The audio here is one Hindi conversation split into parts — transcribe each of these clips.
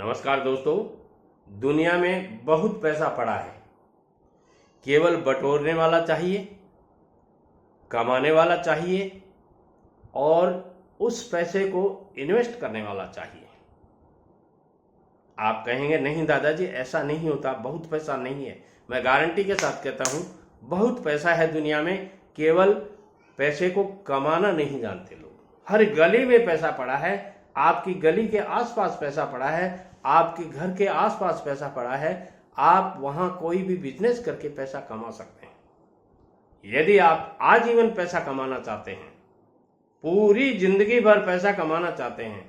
नमस्कार दोस्तों। दुनिया में बहुत पैसा पड़ा है, केवल बटोरने वाला चाहिए, कमाने वाला चाहिए और उस पैसे को इन्वेस्ट करने वाला चाहिए। आप कहेंगे नहीं दादाजी ऐसा नहीं होता, बहुत पैसा नहीं है। मैं गारंटी के साथ कहता हूँ बहुत पैसा है दुनिया में, केवल पैसे को कमाना नहीं जानते लोग। हर गली में पैसा पड़ा है, आपकी गली के आसपास पैसा पड़ा है, आपके घर के आसपास पैसा पड़ा है। आप वहां कोई भी बिजनेस करके पैसा कमा सकते हैं। यदि आप आजीवन पैसा कमाना चाहते हैं, पूरी जिंदगी भर पैसा कमाना चाहते हैं,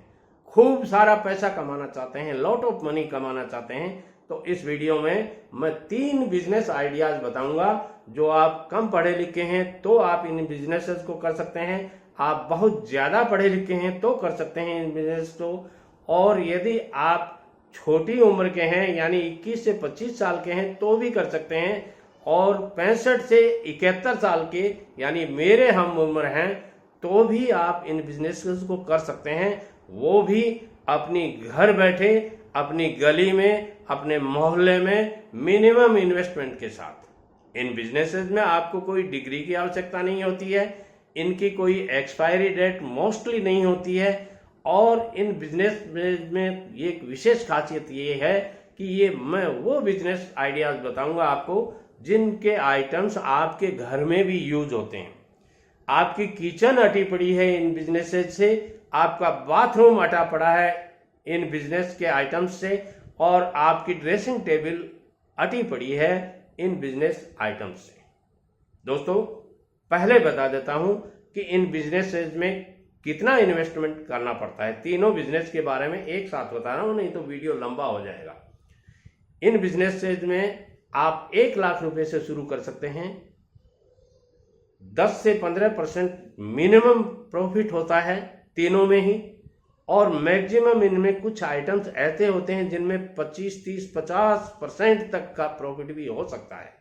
खूब सारा पैसा कमाना चाहते हैं, लॉट ऑफ मनी कमाना चाहते हैं, तो इस वीडियो में मैं 3 बिजनेस आइडियाज बताऊंगा जो आप कम पढ़े लिखे हैं तो आप इन बिजनेसेस को कर सकते हैं, आप बहुत ज्यादा पढ़े लिखे हैं तो कर सकते हैं इन बिजनेस को, और यदि आप छोटी उम्र के हैं यानी 21 से 25 साल के हैं तो भी कर सकते हैं, और 65 से 71 साल के यानी मेरे हम उम्र हैं तो भी आप इन बिजनेसेस को कर सकते हैं, वो भी अपनी घर बैठे, अपनी गली में, अपने मोहल्ले में मिनिमम इन्वेस्टमेंट के साथ। इन बिजनेसेस में आपको कोई डिग्री की आवश्यकता नहीं होती है, इनकी कोई एक्सपायरी डेट मोस्टली नहीं होती है, और इन बिजनेस में एक विशेष खासियत ये है कि ये मैं वो बिजनेस आइडियाज बताऊंगा आपको जिनके आइटम्स आपके घर में भी यूज होते हैं। आपकी किचन अटी पड़ी है इन बिजनेसेस से, आपका बाथरूम अटा पड़ा है इन बिजनेस के आइटम्स से, और आपकी ड्रेसिंग टेबल अटी पड़ी है इन बिजनेस आइटम्स से। दोस्तों पहले बता देता हूं कि इन बिजनेसेस में कितना इन्वेस्टमेंट करना पड़ता है। तीनों बिजनेस के बारे में एक साथ बता रहा हूं, नहीं तो वीडियो लंबा हो जाएगा। इन बिजनेसेस में आप 1 लाख रुपए से शुरू कर सकते हैं। 10 से 15% मिनिमम प्रॉफिट होता है तीनों में ही, और मैक्सिमम इनमें कुछ आइटम्स ऐसे होते हैं जिनमें 25, 30, 50% तक का प्रॉफिट भी हो सकता है,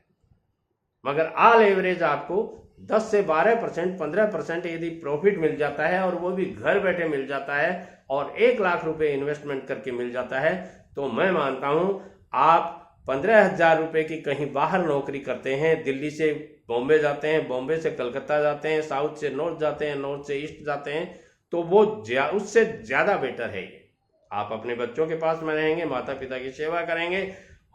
मगर ऑल एवरेज आपको 10 से 12%, 15% यदि प्रॉफिट मिल जाता है, और वो भी घर बैठे मिल जाता है, और 1 लाख रुपए इन्वेस्टमेंट करके मिल जाता है, तो मैं मानता हूं आप 15,000 रुपए की कहीं बाहर नौकरी करते हैं, दिल्ली से बॉम्बे जाते हैं, बॉम्बे से कलकत्ता जाते हैं, साउथ से नॉर्थ जाते हैं, नॉर्थ से ईस्ट जाते हैं, तो वो उससे ज्यादा बेटर है ये। आप अपने बच्चों के पास में रहेंगे, माता पिता की सेवा करेंगे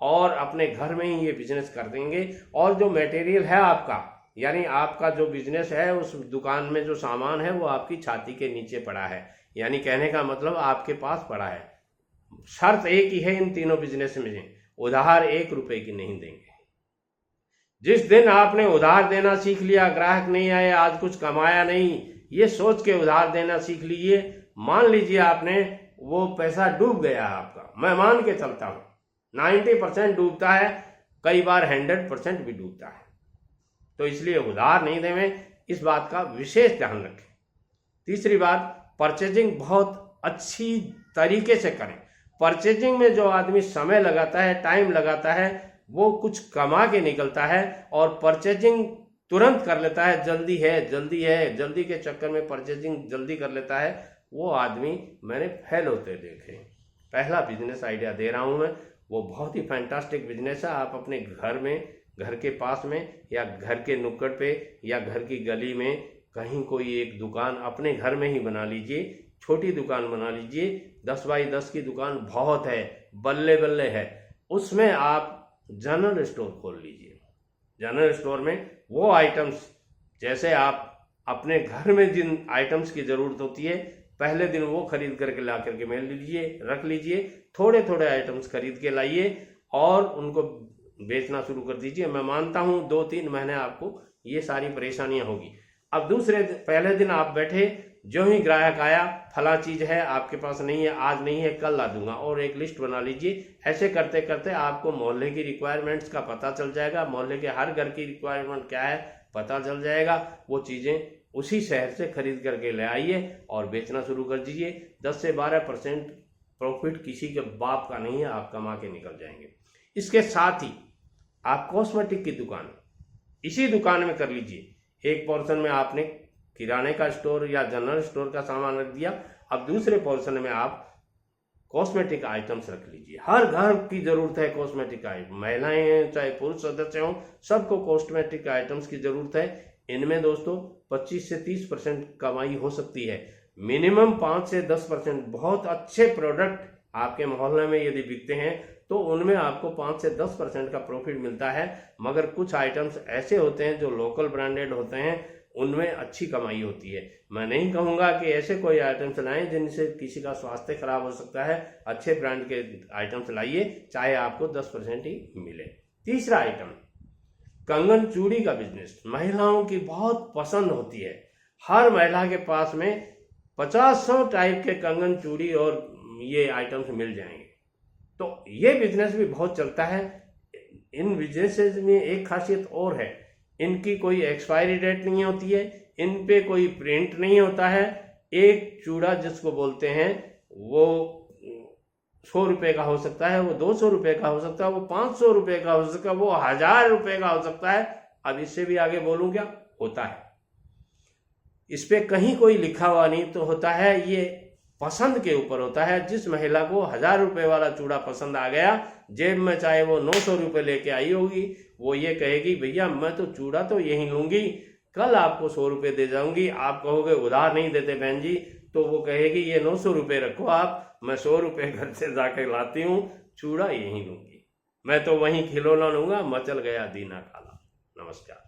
और अपने घर में ही ये बिजनेस कर देंगे, और जो मटेरियल है आपका, यानी आपका जो बिजनेस है उस दुकान में जो सामान है वो आपकी छाती के नीचे पड़ा है, यानी कहने का मतलब आपके पास पड़ा है। शर्त एक ही है इन तीनों बिजनेस में, उधार 1 रुपए की नहीं देंगे। जिस दिन आपने उधार देना सीख लिया, ग्राहक नहीं आए, आज कुछ कमाया नहीं, ये सोच के उधार देना सीख लीजिए, मान लीजिए आपने वो पैसा डूब गया आपका। मैं मान के चलता हूं 90% डूबता है, कई बार 100% भी डूबता है, तो इसलिए उधार नहीं देवें, इस बात का विशेष ध्यान रखें। तीसरी बात, परचेजिंग बहुत अच्छी तरीके से करें। परचेजिंग में जो आदमी समय लगाता है, टाइम लगाता है, वो कुछ कमा के निकलता है, और परचेजिंग तुरंत कर लेता है, जल्दी है, जल्दी है, जल्दी के चक्कर में परचेजिंग जल्दी कर लेता है, वो आदमी मैंने फेल होते देखे। पहला बिजनेस आइडिया दे रहा हूं मैं, वो बहुत ही फैंटास्टिक बिजनेस है। आप अपने घर में, घर के पास में, या घर के नुक्कड़ पे, या घर की गली में कहीं कोई एक दुकान अपने घर में ही बना लीजिए, छोटी दुकान बना लीजिए। 10 बाई 10 की दुकान बहुत है, बल्ले बल्ले है, उसमें आप जनरल स्टोर खोल लीजिए। जनरल स्टोर में वो आइटम्स, जैसे आप अपने घर में जिन आइटम्स की जरूरत होती है, पहले दिन वो खरीद करके ला करके मेल लीजिए, रख लीजिए, थोड़े थोड़े आइटम्स खरीद के लाइए और उनको बेचना शुरू कर दीजिए। मैं मानता हूं 2-3 महीने आपको ये सारी परेशानियां होगी। अब पहले दिन आप बैठे, जो ही ग्राहक आया, फला चीज है आपके पास नहीं है, आज नहीं है, कल ला दूंगा, और एक लिस्ट बना लीजिए। ऐसे करते करते आपको मोहल्ले की रिक्वायरमेंट्स का पता चल जाएगा, मोहल्ले के हर घर की रिक्वायरमेंट क्या है पता चल जाएगा। वो चीजें उसी शहर से खरीद करके ले आइए और बेचना शुरू कर दीजिए। 10 से 12% प्रॉफिट किसी के बाप का नहीं है, आप कमा के निकल जाएंगे। इसके साथ ही आप कॉस्मेटिक की दुकान इसी दुकान में कर लीजिए। एक पोर्शन में आपने किराने का स्टोर या जनरल स्टोर का सामान रख दिया, अब दूसरे पोर्शन में आप कॉस्मेटिक आइटम्स रख लीजिए। हर घर की जरूरत है कॉस्मेटिक आइटम, महिलाएं हैं चाहे पुरुष सदस्य हों, सबको कॉस्मेटिक आइटम्स की जरूरत है। इनमें दोस्तों 25 से 30% कमाई हो सकती है, मिनिमम 5 से 10%। बहुत अच्छे प्रोडक्ट आपके मोहल्ले में यदि बिकते हैं तो उनमें आपको 5 से 10% का प्रॉफिट मिलता है। मगर कुछ आइटम्स ऐसे होते हैं जो लोकल ब्रांडेड होते हैं, उनमें अच्छी कमाई होती है। मैं नहीं कहूँगा कि ऐसे कोई आइटम्स लाएं जिनसे किसी का स्वास्थ्य खराब हो सकता है। अच्छे ब्रांड के आइटम्स लाइए, चाहे आपको 10% ही मिले। तीसरा आइटम, कंगन चूड़ी का बिजनेस महिलाओं की बहुत पसंद होती है। हर महिला के पास में 50-100 टाइप के कंगन चूड़ी और ये आइटम्स मिल जाएंगे। तो ये बिजनेस भी बहुत चलता है। इन बिजनेसेस में एक खासियत और है, इनकी कोई एक्सपायरी डेट नहीं होती है, इन पे कोई प्रिंट नहीं होता है। एक चूड़ा जिसको बोलते हैं वो 100 रुपए का हो सकता है, वो 200 रुपए का हो सकता है, वो 500 रुपए का हो सकता है, वो 1000 रुपए का हो सकता है। अब इससे भी आगे बोलूं क्या होता है, इस पे कहीं कोई लिखा हुआ नहीं तो होता है, ये पसंद के ऊपर होता है। जिस महिला को 1000 रुपए वाला चूड़ा पसंद आ गया, जेब में चाहे वो 900 रुपए लेके आई होगी, वो ये कहेगी भैया मैं तो चूड़ा तो यही लूंगी, कल आपको 100 रुपए दे जाऊंगी। आप कहोगे उधार नहीं देते बहन जी, तो वो कहेगी ये 900 रुपए रखो आप, मैं 100 रुपए घर से जाके लाती हूँ, चूड़ा यही लूंगी, मैं तो वहीं खिलौना लूंगा, मचल गया दीना काला। नमस्कार।